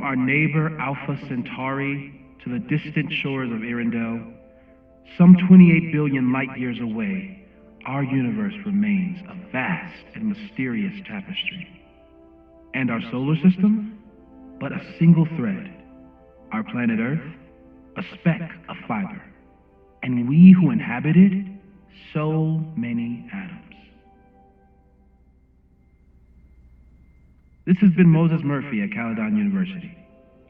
our neighbor Alpha Centauri to the distant shores of Arendelle, some 28 billion light years away, our universe remains a vast and mysterious tapestry. And our solar system? But a single thread. Our planet Earth? A speck of fiber. And we who inhabit it? So many atoms. This has been Moses Murphy at Caledon University.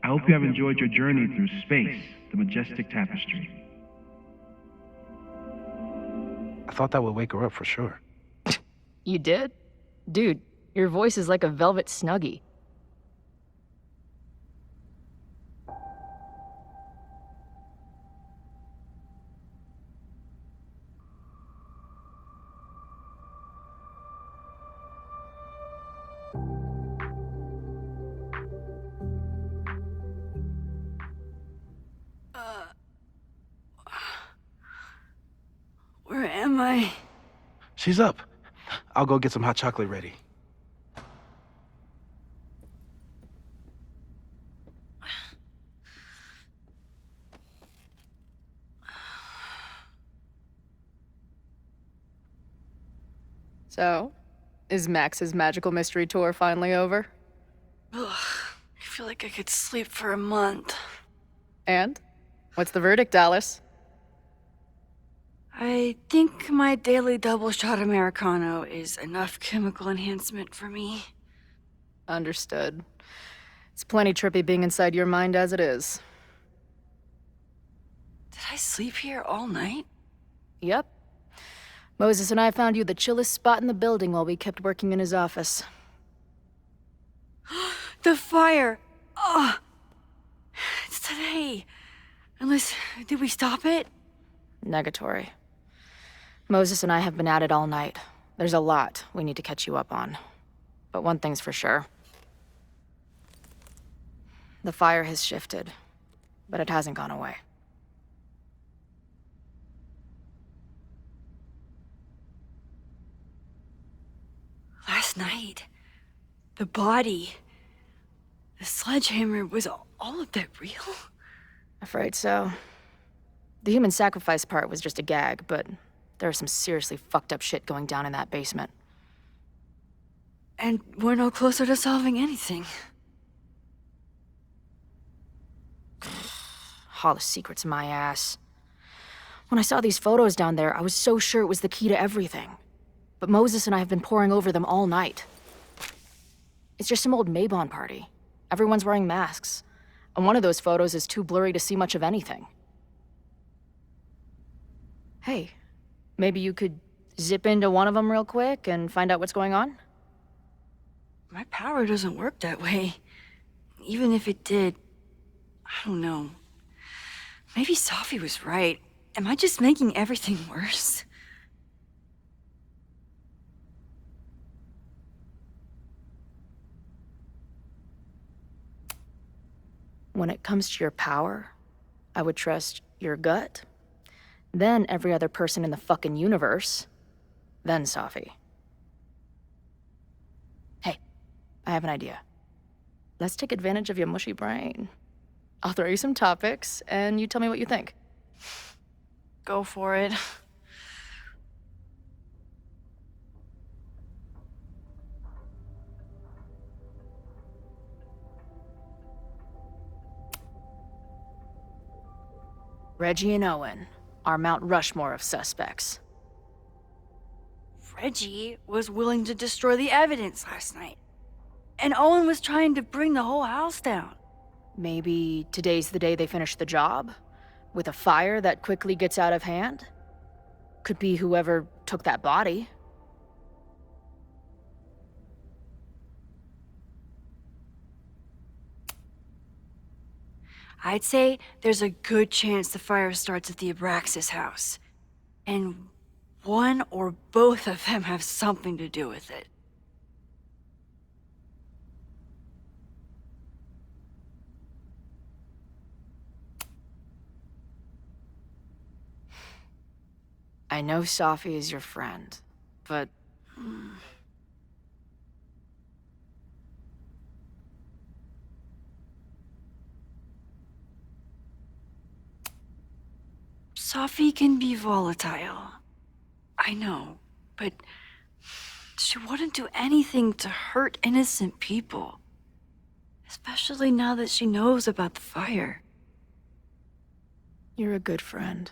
I hope you have enjoyed your journey through space, the majestic tapestry. I thought that would wake her up for sure. You did? Dude, your voice is like a velvet snuggie. Where am I? She's up. I'll go get some hot chocolate ready. So, is Max's magical mystery tour finally over? Ugh, I feel like I could sleep for a month. And? What's the verdict, Dallas? I think my daily double shot Americano is enough chemical enhancement for me. Understood. It's plenty trippy being inside your mind as it is. Did I sleep here all night? Yep. Moses and I found you the chillest spot in the building while we kept working in his office. The fire! Ugh! It's today. Unless, did we stop it? Negatory. Moses and I have been at it all night. There's a lot we need to catch you up on. But one thing's for sure. The fire has shifted, but it hasn't gone away. Last night, the body, the sledgehammer, was all of that real? Afraid so. The human sacrifice part was just a gag, but there's some seriously fucked up shit going down in that basement. And we're no closer to solving anything. Hall of Secrets, my ass. When I saw these photos down there, I was so sure it was the key to everything. But Moses and I have been poring over them all night. It's just some old Mabon party. Everyone's wearing masks. And one of those photos is too blurry to see much of anything. Hey, maybe you could zip into one of them real quick and find out what's going on? My power doesn't work that way. Even if it did, I don't know. Maybe Safi was right. Am I just making everything worse? When it comes to your power, I would trust your gut, then every other person in the fucking universe, then Safi. Hey, I have an idea. Let's take advantage of your mushy brain. I'll throw you some topics, and you tell me what you think. Go for it. Reggie and Owen are Mount Rushmore of suspects. Reggie was willing to destroy the evidence last night. And Owen was trying to bring the whole house down. Maybe today's the day they finish the job? With a fire that quickly gets out of hand? Could be whoever took that body. I'd say there's a good chance the fire starts at the Abraxas house. And one or both of them have something to do with it. I know Safi is your friend, but... Sophie can be volatile. I know, but she wouldn't do anything to hurt innocent people. Especially now that she knows about the fire. You're a good friend.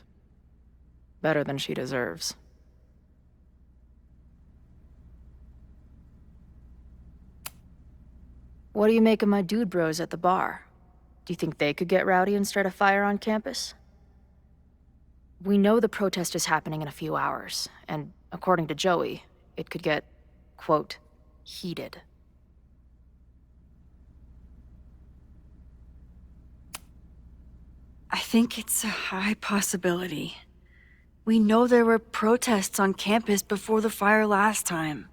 Better than she deserves. What do you make of my dude bros at the bar? Do you think they could get rowdy and start a fire on campus? We know the protest is happening in a few hours, and according to Joey, it could get, quote, heated. I think it's a high possibility. We know there were protests on campus before the fire last time.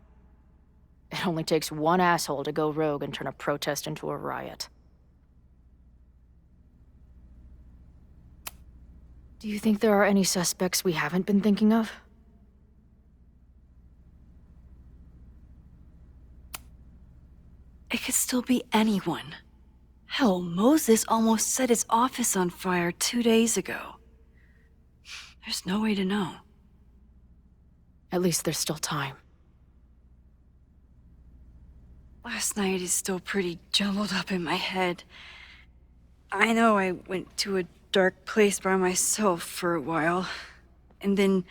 It only takes one asshole to go rogue and turn a protest into a riot. Do you think there are any suspects we haven't been thinking of? It could still be anyone. Hell, Moses almost set his office on fire 2 days ago. There's no way to know. At least there's still time. Last night is still pretty jumbled up in my head. I know I went to a dark place by myself for a while, and then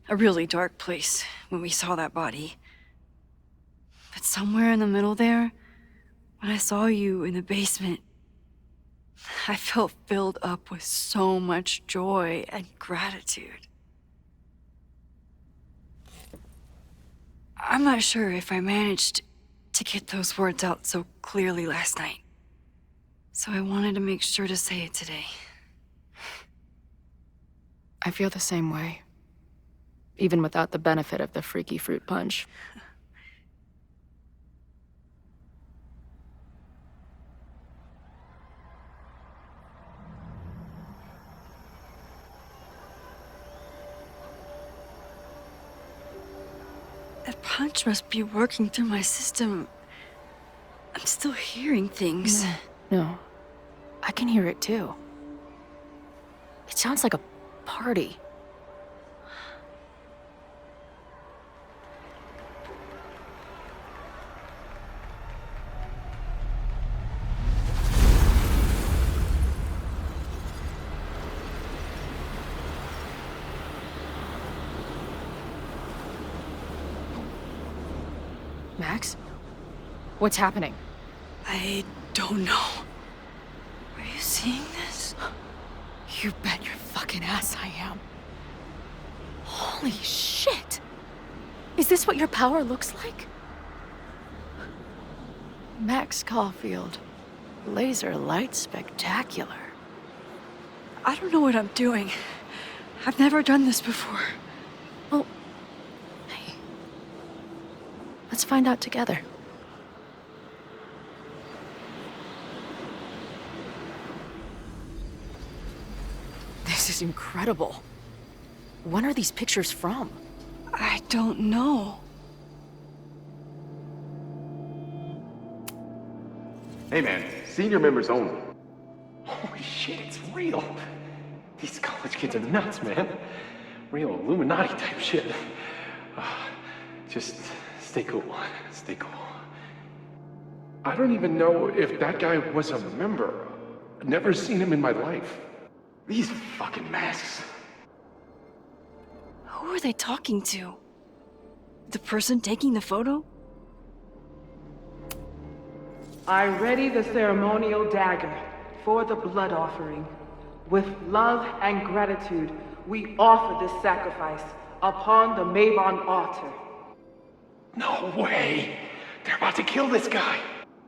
a really dark place when we saw that body. But somewhere in the middle there, when I saw you in the basement, I felt filled up with so much joy and gratitude. I'm not sure if I managed to get those words out so clearly last night, so I wanted to make sure to say it today. I feel the same way. Even without the benefit of the freaky fruit punch. That punch must be working through my system. I'm still hearing things. No. I can hear it too. It sounds like a party. Max? What's happening? I don't know. Are you seeing this? You bet your fucking ass I am. Holy shit! Is this what your power looks like? Max Caulfield. Laser light spectacular. I don't know what I'm doing. I've never done this before. Well, hey. Let's find out together. This is incredible. When are these pictures from? I don't know. Hey man, senior members only. Holy shit, it's real. These college kids are nuts, man. Real Illuminati type shit. Just stay cool. Stay cool. I don't even know if that guy was a member. Never seen him in my life. These fucking masks. Who are they talking to? The person taking the photo? I ready the ceremonial dagger for the blood offering. With love and gratitude, we offer this sacrifice upon the Mabon altar. No way! They're about to kill this guy!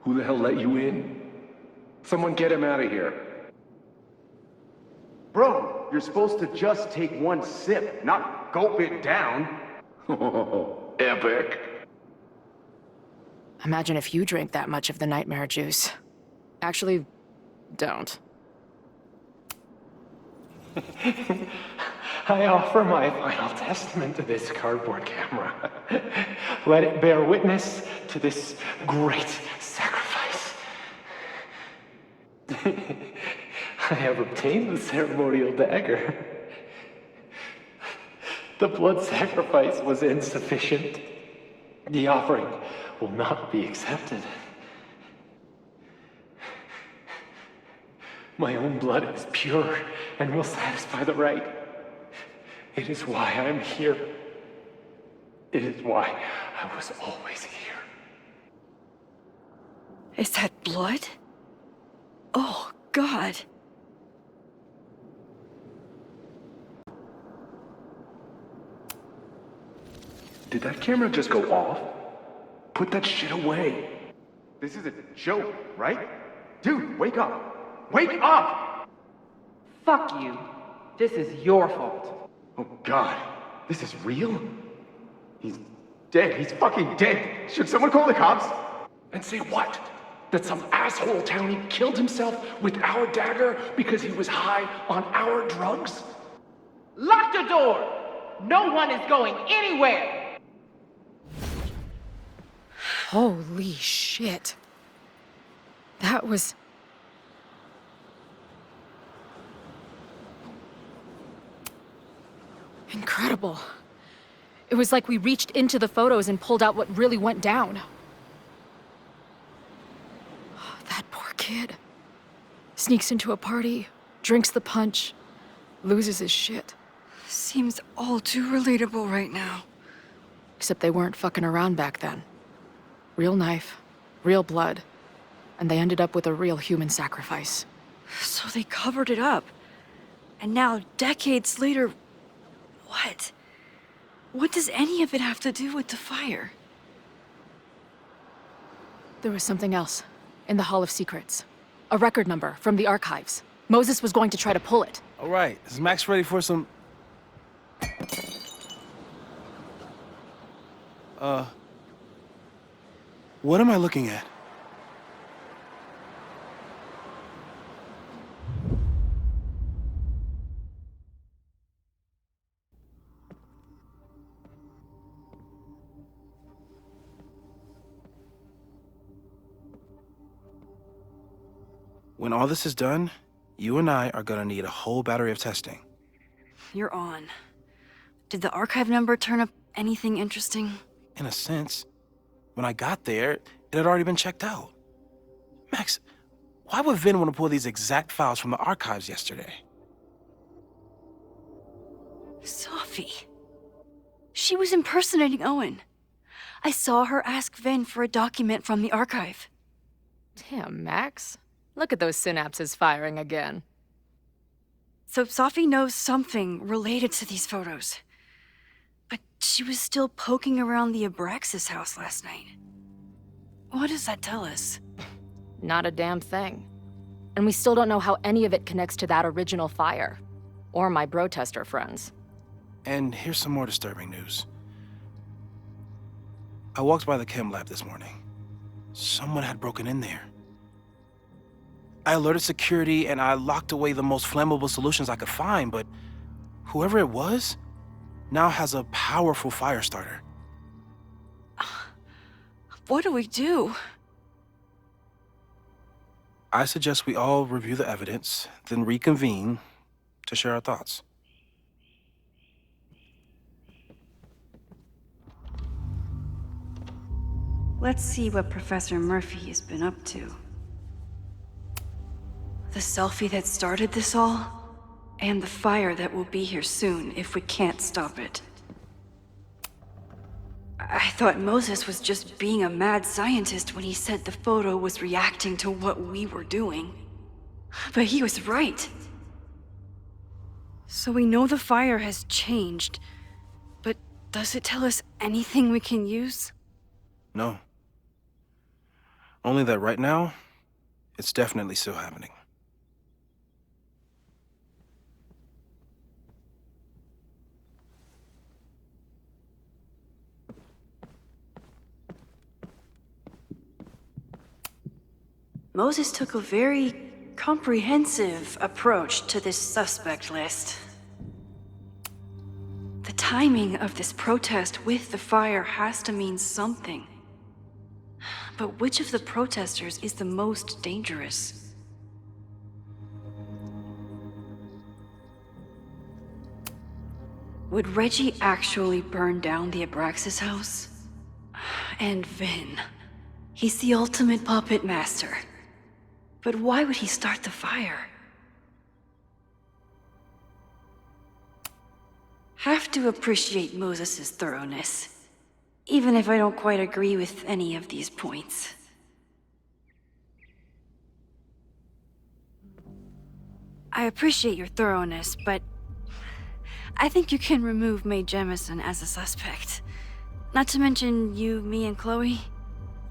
Who the hell let you in? Someone get him out of here. Bro, you're supposed to just take one sip, not gulp it down. Oh, epic. Imagine if you drank that much of the nightmare juice. Actually, don't. I offer my final testament to this cardboard camera. Let it bear witness to this great sacrifice. I have obtained the ceremonial dagger. The blood sacrifice was insufficient. The offering will not be accepted. My own blood is pure and will satisfy the rite. It is why I'm here. It is why I was always here. Is that blood? Oh, God. Did that camera just go off? Put that shit away. This is a joke, right? Dude, wake up! Wake up! Fuck you. This is your fault. Oh God, this is real? He's dead. He's fucking dead. Should someone call the cops? And say what? That some asshole townie killed himself with our dagger because he was high on our drugs? Lock the door! No one is going anywhere! Holy shit. That was... incredible. It was like we reached into the photos and pulled out what really went down. That poor kid. Sneaks into a party, drinks the punch, loses his shit. Seems all too relatable right now. Except they weren't fucking around back then. Real knife, real blood, and they ended up with a real human sacrifice. So they covered it up. And now, decades later, what? What does any of it have to do with the fire? There was something else in the Hall of Secrets. A record number from the archives. Moses was going to try to pull it. All right, is Max ready for some... What am I looking at? When all this is done, you and I are gonna need a whole battery of testing. You're on. Did the archive number turn up anything interesting? In a sense. When I got there, it had already been checked out. Max, why would Vin want to pull these exact files from the archives yesterday? Sophie. She was impersonating Owen. I saw her ask Vin for a document from the archive. Damn, Max. Look at those synapses firing again. So Sophie knows something related to these photos. But she was still poking around the Abraxas house last night. What does that tell us? Not a damn thing. And we still don't know how any of it connects to that original fire. Or my bro-tester friends. And here's some more disturbing news. I walked by the chem lab this morning. Someone had broken in there. I alerted security and I locked away the most flammable solutions I could find, but whoever it was now has a powerful fire starter. What do we do? I suggest we all review the evidence, then reconvene to share our thoughts. Let's see what Professor Murphy has been up to. The selfie that started this all, and the fire that will be here soon if we can't stop it. I thought Moses was just being a mad scientist when he said the photo was reacting to what we were doing. But he was right. So we know the fire has changed, but does it tell us anything we can use? No. Only that right now, it's definitely still happening. Moses took a very comprehensive approach to this suspect list. The timing of this protest with the fire has to mean something. But which of the protesters is the most dangerous? Would Reggie actually burn down the Abraxas house? And Vin. He's the ultimate puppet master. But why would he start the fire? Have to appreciate Moses' thoroughness, even if I don't quite agree with any of these points. I appreciate your thoroughness, but I think you can remove Mae Jemison as a suspect. Not to mention you, me, and Chloe.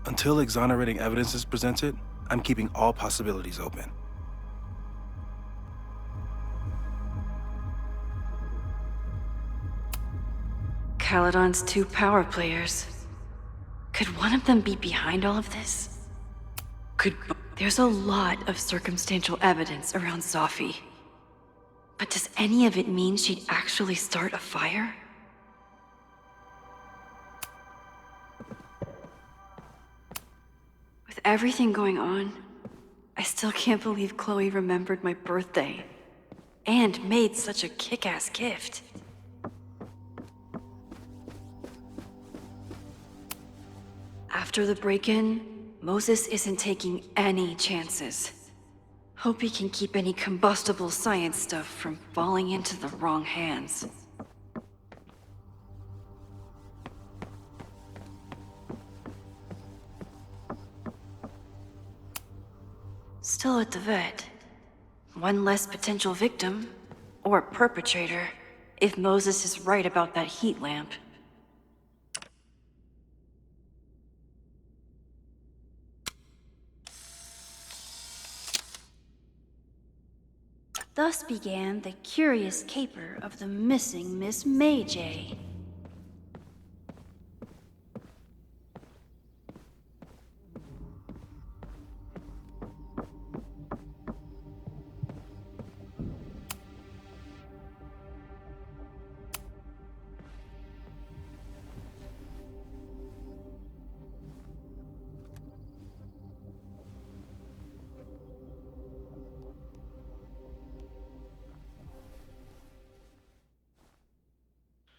Until exonerating evidence is presented, I'm keeping all possibilities open. Caledon's 2 power players. Could one of them be behind all of this? There's a lot of circumstantial evidence around Sophie. But does any of it mean she'd actually start a fire? With everything going on, I still can't believe Chloe remembered my birthday. And made such a kick-ass gift. After the break-in, Moses isn't taking any chances. Hope he can keep any combustible science stuff from falling into the wrong hands. Still at the vet. One less potential victim, or perpetrator, if Moses is right about that heat lamp. Thus began the curious caper of the missing Miss May J.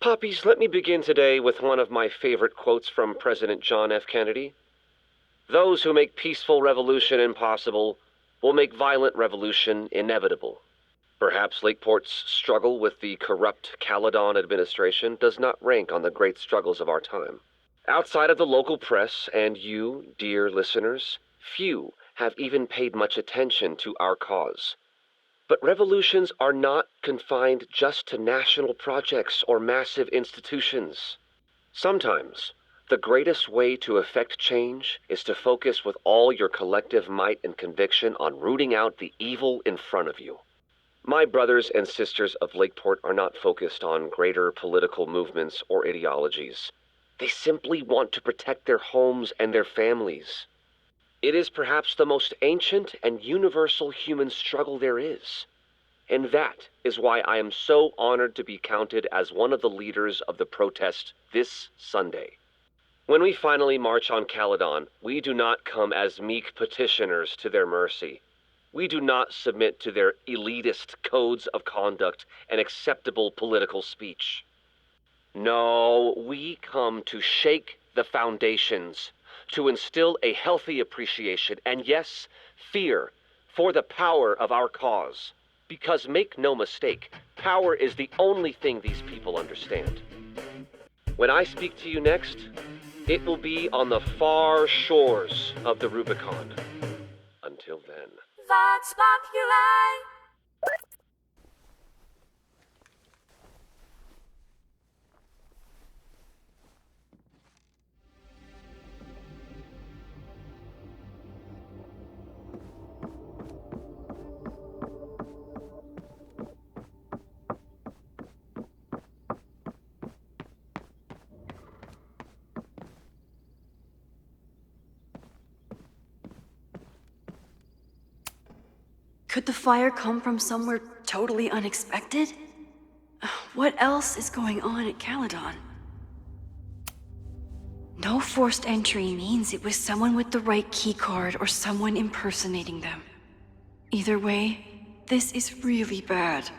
Puppies, let me begin today with one of my favorite quotes from President John F. Kennedy. "Those who make peaceful revolution impossible will make violent revolution inevitable." Perhaps Lakeport's struggle with the corrupt Caledon administration does not rank on the great struggles of our time. Outside of the local press and you, dear listeners, few have even paid much attention to our cause. But revolutions are not confined just to national projects or massive institutions. Sometimes, the greatest way to effect change is to focus with all your collective might and conviction on rooting out the evil in front of you. My brothers and sisters of Lakeport are not focused on greater political movements or ideologies. They simply want to protect their homes and their families. It is perhaps the most ancient and universal human struggle there is. And that is why I am so honored to be counted as one of the leaders of the protest this Sunday. When we finally march on Caledon, we do not come as meek petitioners to their mercy. We do not submit to their elitist codes of conduct and acceptable political speech. No, we come to shake the foundations, to instill a healthy appreciation, and yes, fear, for the power of our cause. Because make no mistake, power is the only thing these people understand. When I speak to you next, it will be on the far shores of the Rubicon. Until then. Vox Populi! Could the fire come from somewhere totally unexpected? What else is going on at Caledon? No forced entry means it was someone with the right keycard or someone impersonating them. Either way, this is really bad.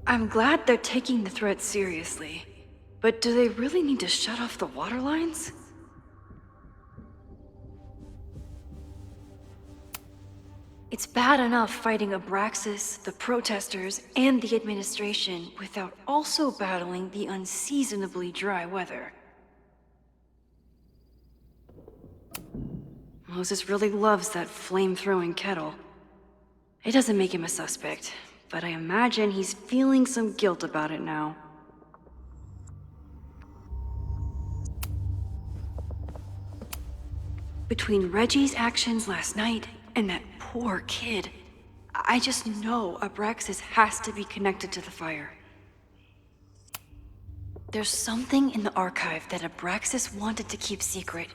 I'm glad they're taking the threat seriously. But do they really need to shut off the water lines? It's bad enough fighting Abraxas, the protesters, and the administration without also battling the unseasonably dry weather. Moses really loves that flame-throwing kettle. It doesn't make him a suspect, but I imagine he's feeling some guilt about it now. Between Reggie's actions last night and that poor kid, I just know Abraxas has to be connected to the fire. There's something in the archive that Abraxas wanted to keep secret,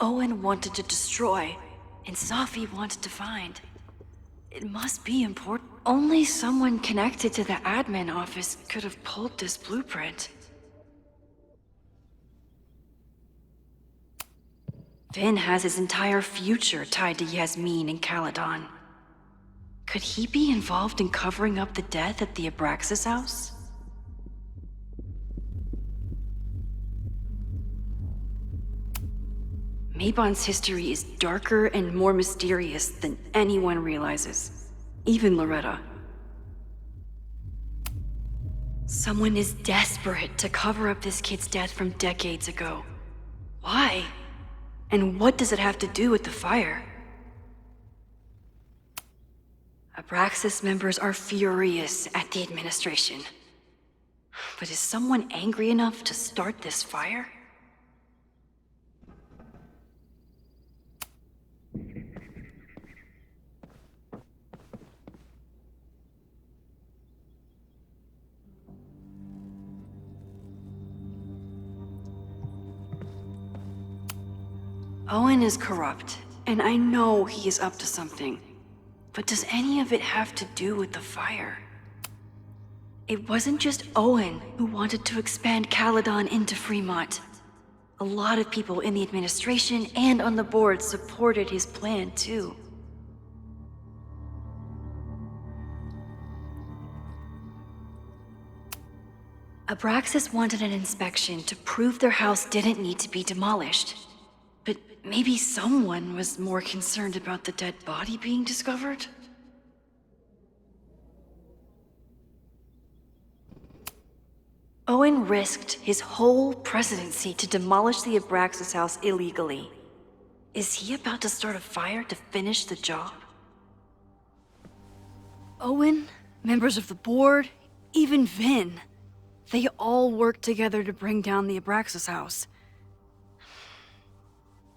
Owen wanted to destroy, and Safi wanted to find. It must be important. Only someone connected to the admin office could have pulled this blueprint. Finn has his entire future tied to Yasmin and Caledon. Could he be involved in covering up the death at the Abraxas house? Mabon's history is darker and more mysterious than anyone realizes, even Loretta. Someone is desperate to cover up this kid's death from decades ago. Why? And what does it have to do with the fire? Abraxas members are furious at the administration. But is someone angry enough to start this fire? Owen is corrupt, and I know he is up to something. But does any of it have to do with the fire? It wasn't just Owen who wanted to expand Caledon into Fremont. A lot of people in the administration and on the board supported his plan, too. Abraxas wanted an inspection to prove their house didn't need to be demolished. But maybe someone was more concerned about the dead body being discovered? Owen risked his whole presidency to demolish the Abraxas house illegally. Is he about to start a fire to finish the job? Owen, members of the board, even Vin. They all worked together to bring down the Abraxas house.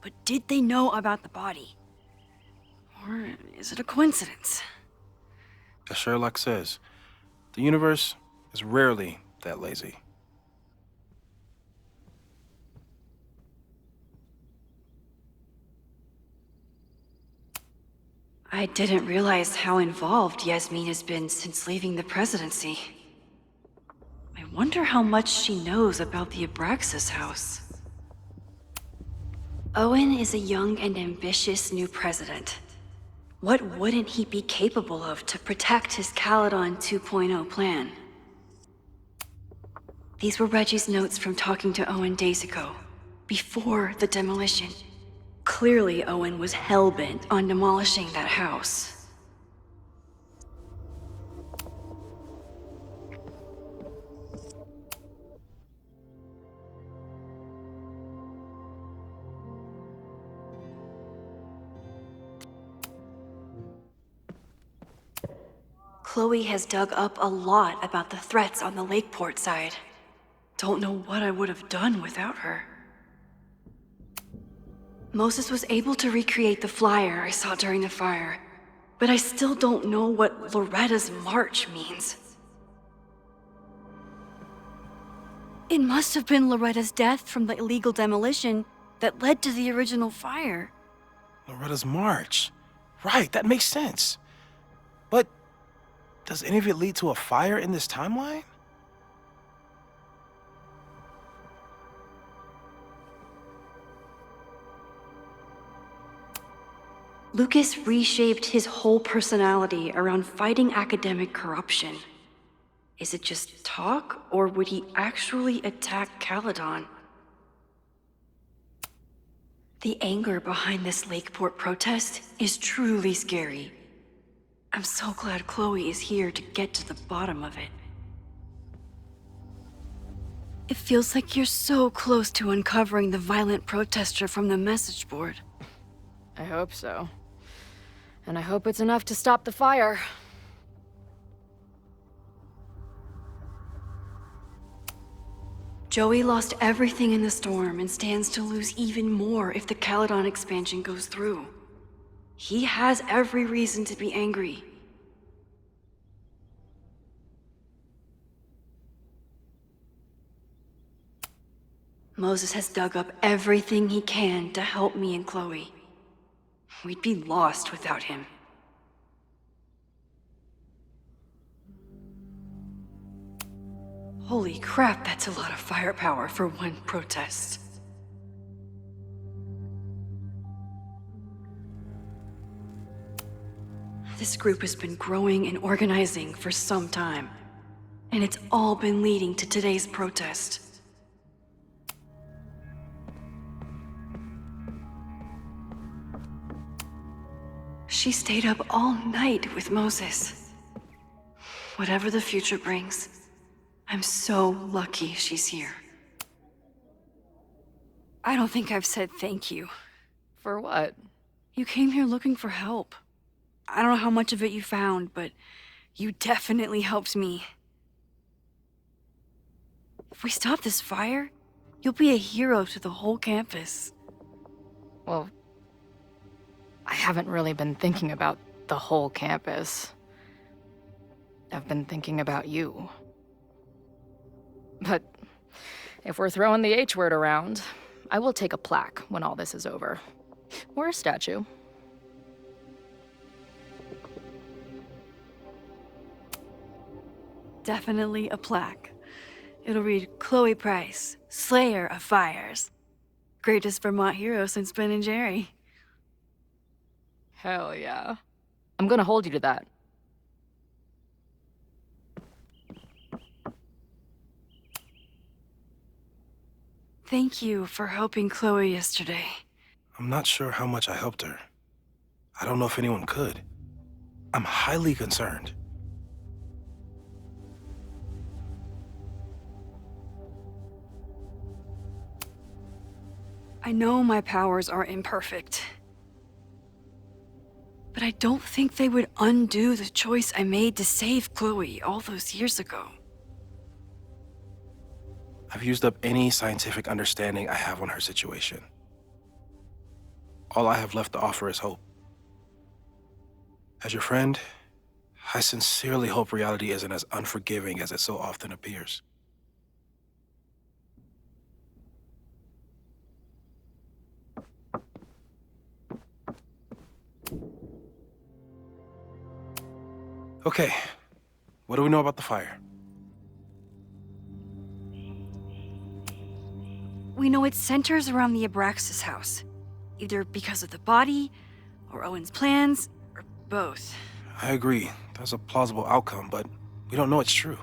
But did they know about the body? Or is it a coincidence? As Sherlock says, the universe is rarely that lazy. I didn't realize how involved Yasmin has been since leaving the presidency. I wonder how much she knows about the Abraxas house. Owen is a young and ambitious new president. What wouldn't he be capable of to protect his Caledon 2.0 plan? These were Reggie's notes from talking to Owen days ago, before the demolition. Clearly, Owen was hell-bent on demolishing that house. Chloe has dug up a lot about the threats on the Lakeport side. Don't know what I would have done without her. Moses was able to recreate the flyer I saw during the fire, but I still don't know what Loretta's march means. It must have been Loretta's death from the illegal demolition that led to the original fire. Loretta's march. Right, that makes sense. But does any of it lead to a fire in this timeline? Lucas reshaped his whole personality around fighting academic corruption. Is it just talk, or would he actually attack Caledon? The anger behind this Lakeport protest is truly scary. I'm so glad Chloe is here to get to the bottom of it. It feels like you're so close to uncovering the violent protester from the message board. I hope so. And I hope it's enough to stop the fire. Joey lost everything in the storm and stands to lose even more if the Caledon expansion goes through. He has every reason to be angry. Moses has dug up everything he can to help me and Chloe. We'd be lost without him. Holy crap, that's a lot of firepower for one protest. This group has been growing and organizing for some time, and it's all been leading to today's protest. She stayed up all night with Moses. Whatever the future brings, I'm so lucky she's here. I don't think I've said thank you. For what? You came here looking for help. I don't know how much of it you found, but you definitely helped me. If we stop this fire, you'll be a hero to the whole campus. Well, I haven't really been thinking about the whole campus. I've been thinking about you. But if we're throwing the H word around, I will take a plaque when all this is over. Or a statue. Definitely a plaque. It'll read Chloe Price, Slayer of Fires. Greatest Vermont hero since Ben and Jerry. Hell yeah. I'm gonna hold you to that. Thank you for helping Chloe yesterday. I'm not sure how much I helped her. I don't know if anyone could. I'm highly concerned. I know my powers are imperfect. But I don't think they would undo the choice I made to save Chloe all those years ago. I've used up any scientific understanding I have on her situation. All I have left to offer is hope. As your friend, I sincerely hope reality isn't as unforgiving as it so often appears. Okay, what do we know about the fire? We know it centers around the Abraxas house, either because of the body, or Owen's plans, or both. I agree, that's a plausible outcome, but we don't know it's true.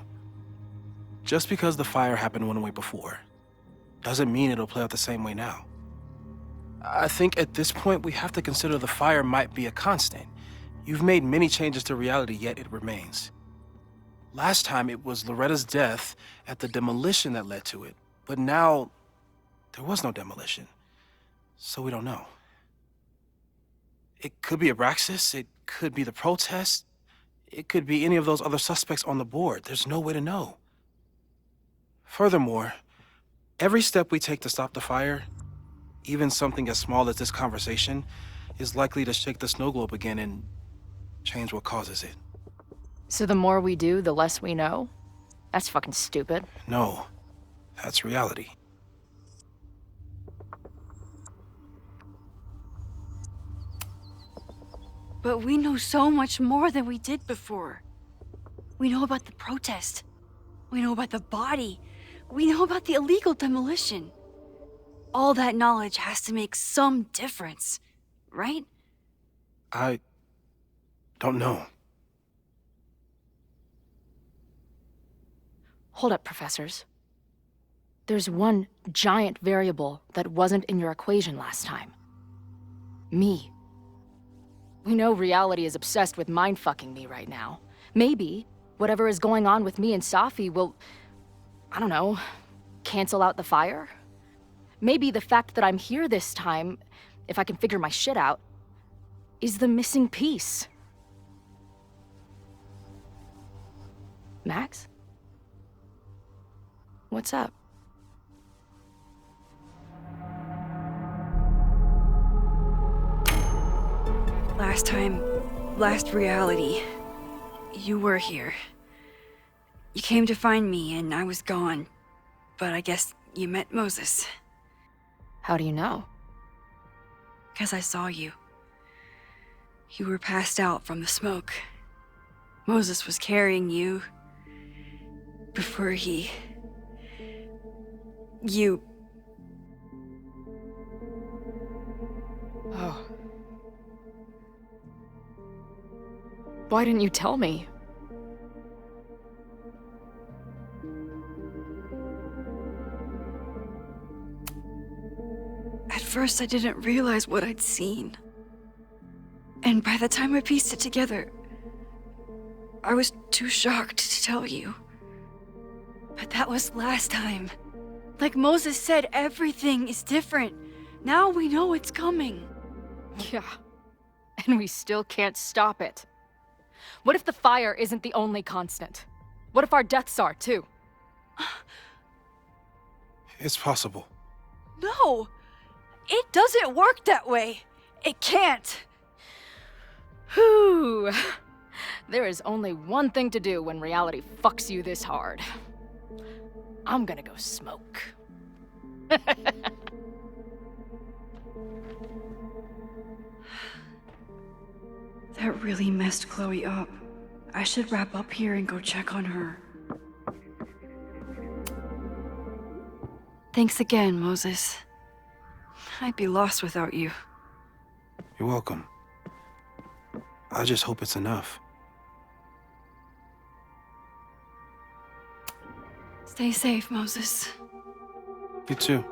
Just because the fire happened one way before, doesn't mean it'll play out the same way now. I think at this point we have to consider the fire might be a constant. You've made many changes to reality, yet it remains. Last time it was Loretta's death at the demolition that led to it, but now there was no demolition, so we don't know. It could be Abraxas, it could be the protest, it could be any of those other suspects on the board. There's no way to know. Furthermore, every step we take to stop the fire, even something as small as this conversation, is likely to shake the snow globe again and change what causes it. So the more we do, the less we know? That's fucking stupid. No, that's reality. But we know so much more than we did before. We know about the protest. We know about the body. We know about the illegal demolition. All that knowledge has to make some difference, right? I don't know. Hold up, professors. There's one giant variable that wasn't in your equation last time. Me. We know reality is obsessed with mind-fucking me right now. Maybe whatever is going on with me and Safi will, I don't know, cancel out the fire? Maybe the fact that I'm here this time, if I can figure my shit out, is the missing piece. Max? What's up? Last reality, you were here. You came to find me and I was gone, but I guess you met Moses. How do you know? 'Cause I saw you. You were passed out from the smoke. Moses was carrying you before you... Oh. Why didn't you tell me? At first, I didn't realize what I'd seen. And by the time I pieced it together, I was too shocked to tell you. But that was last time. Like Moses said, everything is different. Now we know it's coming. Yeah. And we still can't stop it. What if the fire isn't the only constant? What if our deaths are, too? It's possible. No! It doesn't work that way. It can't. Whew. There is only one thing to do when reality fucks you this hard. I'm gonna go smoke. That really messed Chloe up. I should wrap up here and go check on her. Thanks again, Moses. I'd be lost without you. You're welcome. I just hope it's enough. Stay safe, Moses. You too.